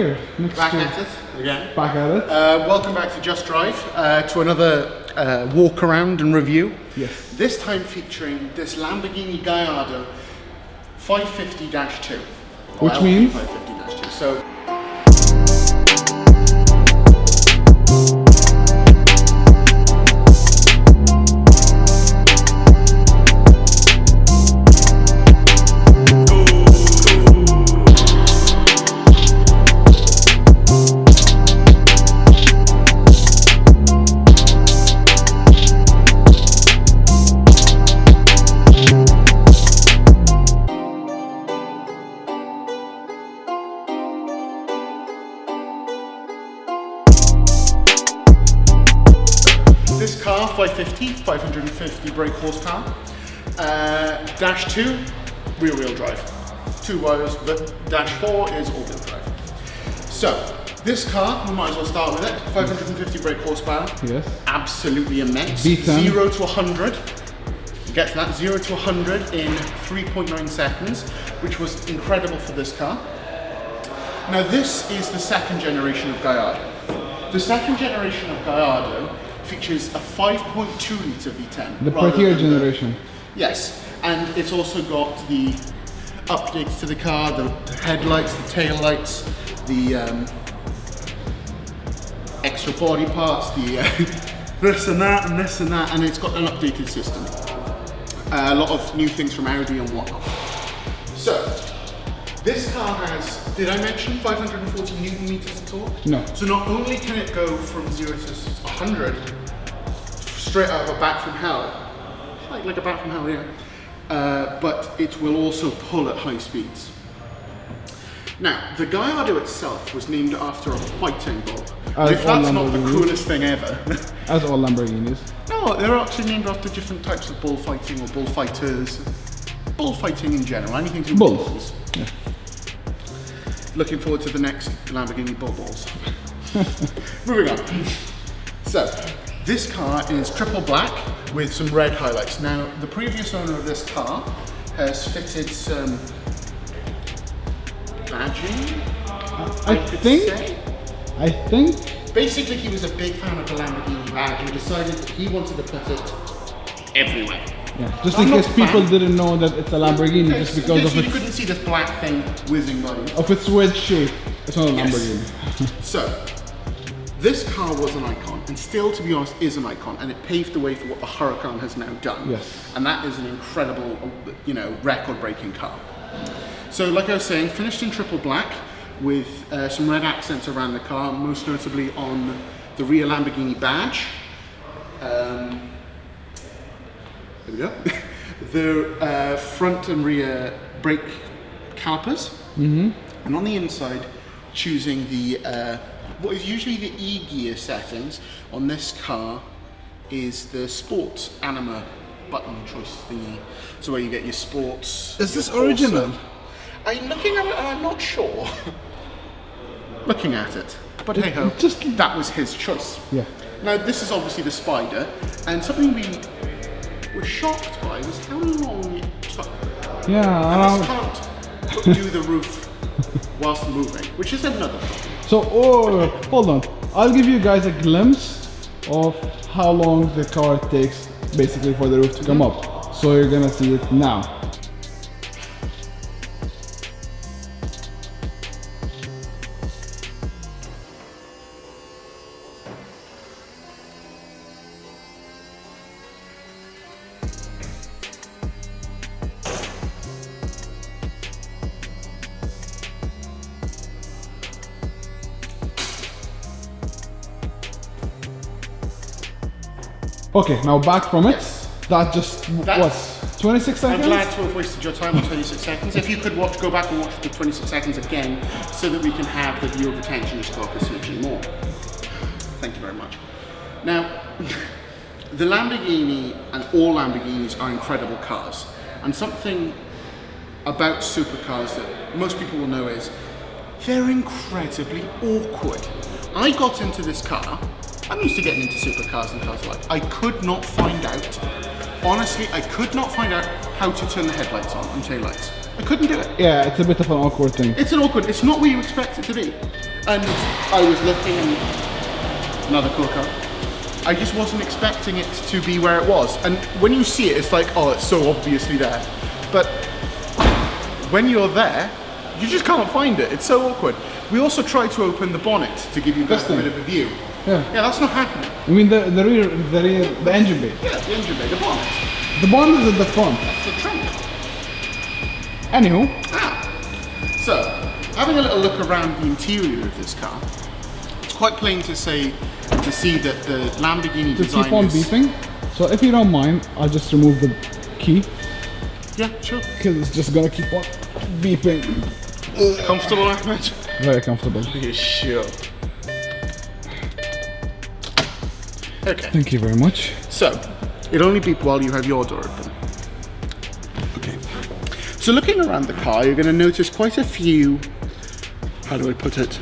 here. Back at it again. Back at it. Welcome back to Just Drive, to another walk around and review. Yes. This time featuring this Lamborghini Gallardo 550-2. Which means? 550-2. So. This car, 550 brake horsepower, dash 2, rear-wheel drive. 2 wires, but dash 4 is all-wheel drive. So, this car, we might as well start with it. 550 brake horsepower. Yes. Absolutely immense. V10. 0 to 100. Get to that, 0 to 100 in 3.9 seconds, which was incredible for this car. Now, this is the second generation of Gallardo. The second generation of Gallardo features a 5.2 litre V10. The prettier generation. Yes, and it's also got the updates to the car, the headlights, the tail lights, the extra body parts, the this and that, and it's got an updated system. A lot of new things from Audi and whatnot. So, this car has, did I mention 540 Newton meters of torque? No. So not only can it go from 0 to 100 straight out of a bat from hell, like a bat from hell, yeah, but it will also pull at high speeds. Now, the Gallardo itself was named after a fighting bull. If that's not the coolest thing ever. As all Lamborghinis. No, they're actually named after different types of bullfighting or bullfighters. Bullfighting in general, anything to do with bulls. Yeah. Looking forward to the next Lamborghini Bull Balls. Moving on. So, this car is triple black with some red highlights. Now, the previous owner of this car has fitted some badging, I think. Basically, he was a big fan of the Lamborghini badge and decided that he wanted to put it everywhere. Yeah, just in case people didn't know that it's a Lamborghini, just because of you couldn't see this black thing whizzing by. Of its wedge shape, it's not a Lamborghini. So, this car was an icon, and still, to be honest, is an icon, and it paved the way for what the Huracan has now done. Yes. And that is an incredible, record-breaking car. So, like I was saying, finished in triple black with some red accents around the car, most notably on the rear Lamborghini badge. There we go. The front and rear brake calipers, and on the inside, choosing the what is usually the E gear settings on this car is the sports anima button choice thingy. So where you get your sports. Is this original? I'm looking at it and I'm not sure. Looking at it, but hey ho, that was his choice. Yeah. Now this is obviously the Spider, and something we were shocked by was how long it took. Yeah, and this can't do the roof whilst moving, which is another problem. So, hold on. I'll give you guys a glimpse of how long the car takes, basically, for the roof to come up. So you're gonna see it now. Okay, now back from it. That just, what, 26 seconds? I'm glad to have wasted your time on 26 seconds. If you could go back and watch the 26 seconds again so that we can have the viewer retention just go up a smidgen more. Thank you very much. Now, the Lamborghini and all Lamborghinis are incredible cars. And something about supercars that most people will know is they're incredibly awkward. I got into this car. I'm used to getting into supercars and cars like. I could not find out, honestly, I could not find out how to turn the headlights on and taillights. I couldn't do it. Yeah, it's a bit of an awkward thing. It's an awkward, it's not where you expect it to be. And I was looking and another cool car. I just wasn't expecting it to be where it was. And when you see it, it's like, oh, it's so obviously there. But when you're there, you just can't find it. It's so awkward. We also tried to open the bonnet to give you guys a bit of a view. Yeah. Yeah, that's not happening. I mean the rear, the engine bay. Yeah, the engine bay, the bonnet. The bonnet is at the front. That's the trunk. Anywho. So, having a little look around the interior of this car, it's quite plain to see that the Lamborghini design keep on beeping. So if you don't mind, I'll just remove the key. Yeah, sure. Because it's just gonna keep on beeping. Comfortable, Ahmed? Very comfortable. Yeah, sure. Okay. Thank you very much. So, it'll only beep while you have your door open. Okay. So looking around the car, you're going to notice quite a few, how do I put it,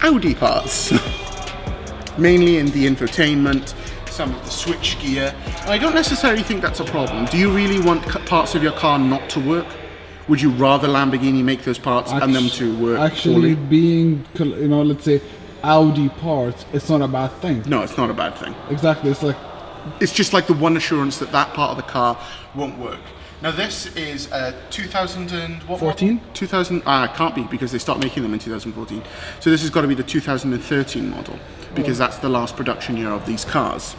Audi parts. Mainly in the infotainment, some of the switch gear. And I don't necessarily think that's a problem. Do you really want parts of your car not to work? Would you rather Lamborghini make those parts and them to work Actually, fully? being, you know, let's say Audi parts, it's not a bad thing. No, it's not a bad thing. Exactly, it's like... It's just like the one assurance that that part of the car won't work. Now this is a 2014? 2000, it can't be because they stopped making them in 2014. So this has got to be the 2013 model because that's the last production year of these cars.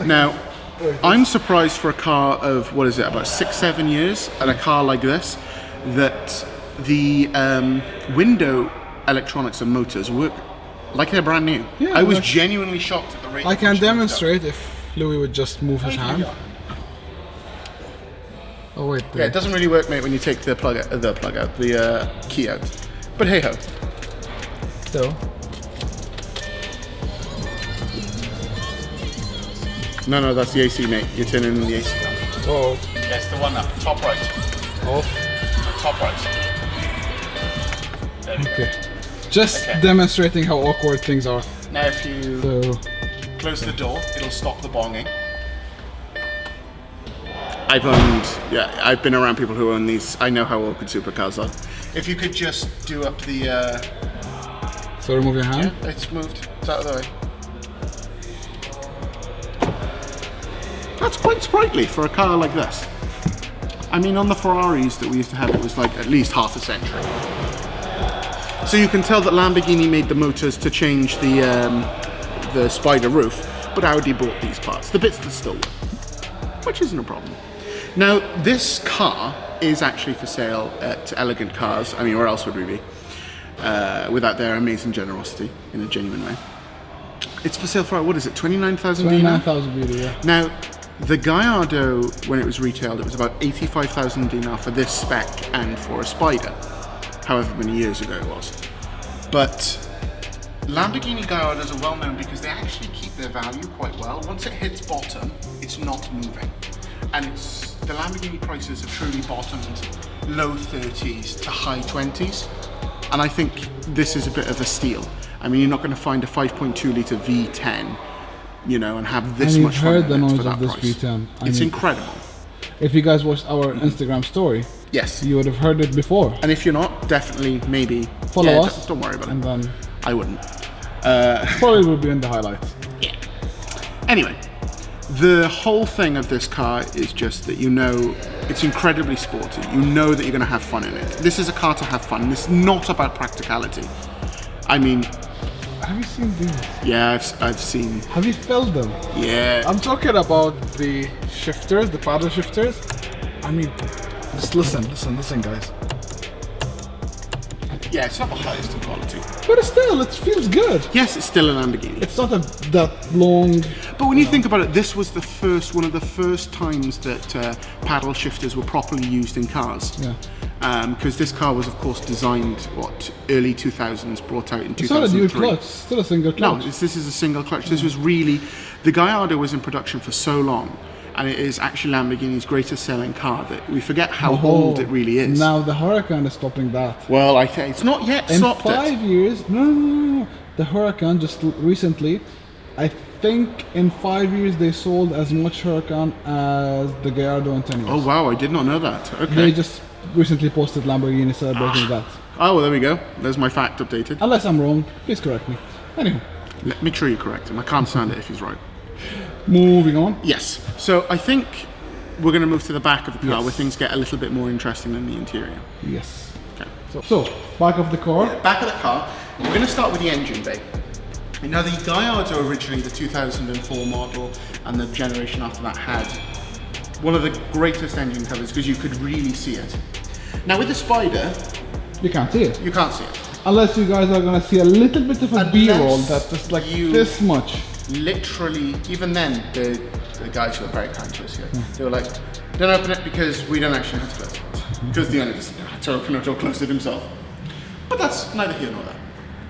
Now, I'm surprised for a car of, what is it, about 6-7 years, and a car like this, that the window electronics and motors work like they're brand new. Yeah, I was genuinely shocked at the rate. I can demonstrate if Louis would just move his hand. Oh wait. Yeah, it doesn't really work, mate, when you take the key out. But hey ho. So. No, that's the AC, mate. You're turning the AC on. Oh. That's the one up, top right. Off. Top right. There we go. Just demonstrating how awkward things are. Now if you close the door, it'll stop the bonging. I've been around people who own these. I know how awkward supercars are. If you could just do up the... So remove your hand? Yeah, it's moved. It's out of the way. That's quite sprightly for a car like this. I mean, on the Ferraris that we used to have, it was like at least half a century. So you can tell that Lamborghini made the motors to change the spider roof, but Audi bought these parts, the bits that still work, which isn't a problem. Now, this car is actually for sale at Elegant Cars. I mean, where else would we be? Without their amazing generosity, in a genuine way. It's for sale for, what is it, 29,000 dinar? 29,000 dinar, yeah. Now, the Gallardo, when it was retailed, it was about 85,000 dinar for this spec and for a Spider, however many years ago it was. But Lamborghini Gallardos are well known because they actually keep their value quite well. Once it hits bottom, it's not moving. And the Lamborghini prices have truly bottomed low 30s to high 20s. And I think this is a bit of a steal. I mean, you're not going to find a 5.2 litre V10, you know, and have this much fun in it for that price. V10. It's incredible. If you guys watched our Instagram story, yes, you would have heard it before. And if you're not, definitely, maybe follow us. Don't worry about and it. Then I wouldn't. Probably will be in the highlights. Yeah. Anyway, the whole thing of this car is just that you know it's incredibly sporty. You know that you're going to have fun in it. This is a car to have fun. This is not about practicality. I mean, have you seen these? Yeah, I've seen. Have you felt them? Yeah. I'm talking about the shifters, the paddle shifters. I mean, just listen, guys. Yeah, it's not the highest in quality. But still, it feels good. Yes, it's still a Lamborghini. It's not that long. But when you think about it, this was one of the first times that paddle shifters were properly used in cars. Yeah. Because this car was, of course, designed, early 2000s, brought out in 2003. It's not a dual clutch, it's still a single clutch. No, this is a single clutch. This was really, the Gallardo was in production for so long, and it is actually Lamborghini's greatest selling car that we forget how old it really is. Now the Huracan is stopping that. Well, I think it's not yet stopped. In 5 years, no. The Huracan just recently, I think in 5 years they sold as much Huracan as the Gallardo in 10 years. Oh wow, I did not know that. Okay. They just recently posted Lamborghini celebrating that. Oh well, there we go. There's my fact updated. Unless I'm wrong, please correct me. Anyway, Make sure you correct him. I can't stand it if he's right. moving on. Yes. So I think we're going to move to the back of the car Yes. where things get a little bit more interesting than the interior. Yes. Okay. So, back of the car. Back of the car, we're going to start with the engine bay. Now the Gallardo originally, the 2004 model, and the generation after that had one of the greatest engine covers because you could really see it. Now with the Spider, You can't see it. you can't see it. Unless you guys are gonna see a little bit of a Unless B-roll that's just like you- this much. Literally, even then, the guys who are very kind to us here, they were like, don't open it because we don't actually have to close it. Because the owner doesn't have to open it or close it himself. But that's neither here nor there.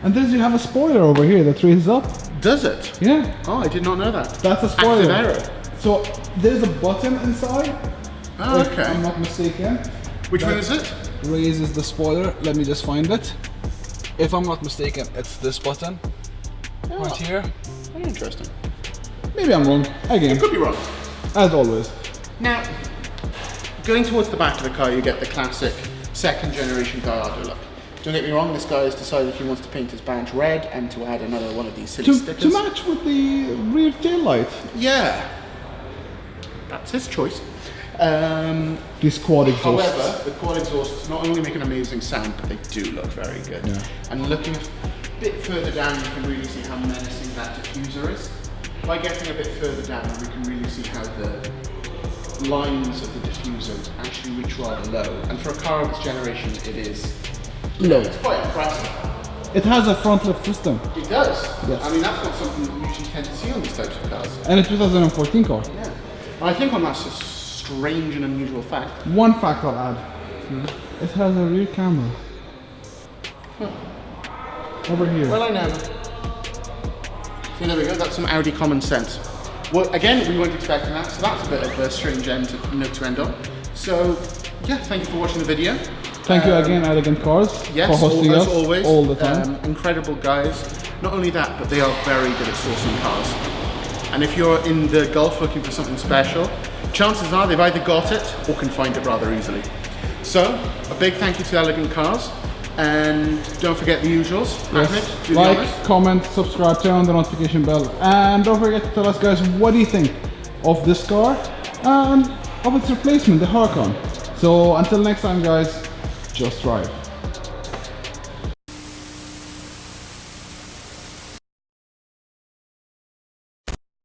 And then you have a spoiler over here that raises up. Does it? Yeah, Oh, I did not know that. that's a spoiler. Active error. So there's a button inside. Oh, If okay. I'm not mistaken. Which one that is it? Raises the spoiler. Let me just find it. If I'm not mistaken, it's this button right here. Very interesting. Maybe I'm wrong. Again, Could be wrong. as always. Now, going towards the back of the car, you get the classic second generation Gallardo look. Don't get me wrong, this guy has decided he wants to paint his badge red and to add another one of these silly stickers. To match with the rear tail light. Yeah, that's his choice. This quad exhaust. However, the quad exhausts not only make an amazing sound, but they do look very good. Yeah. And looking a bit further down, you can really see how menacing that diffuser is. By getting a bit further down, we can really see how the lines of the diffuser actually reach rather low. And for a car of this generation, it is low. It's quite impressive. It has a front lift system. It does. Yes. I mean, that's not something that you usually tend to see on these types of cars. And a 2014 car. Yeah. And I think on that's a strange and unusual fact. One fact I'll add. It has a rear camera. Over here. Well, I know. So there we go. That's some Audi common sense. Well, again, we weren't expecting that, so that's a bit of a strange note to end on. So, yeah, thank you for watching the video. Thank you again, Elegant Cars, Yes, for hosting as us always. all the time. Incredible guys. Not only that, but they are very good at sourcing cars. And if you're in the Gulf looking for something special, chances are they've either got it or can find it rather easily. So, a big thank you to Elegant Cars. And don't forget the usuals. Ahmed, Yes. do the Like, honors. comment, subscribe, turn on the notification bell. And don't forget to tell us, guys, what do you think of this car and of its replacement, the Huracan. So, until next time, guys, just drive.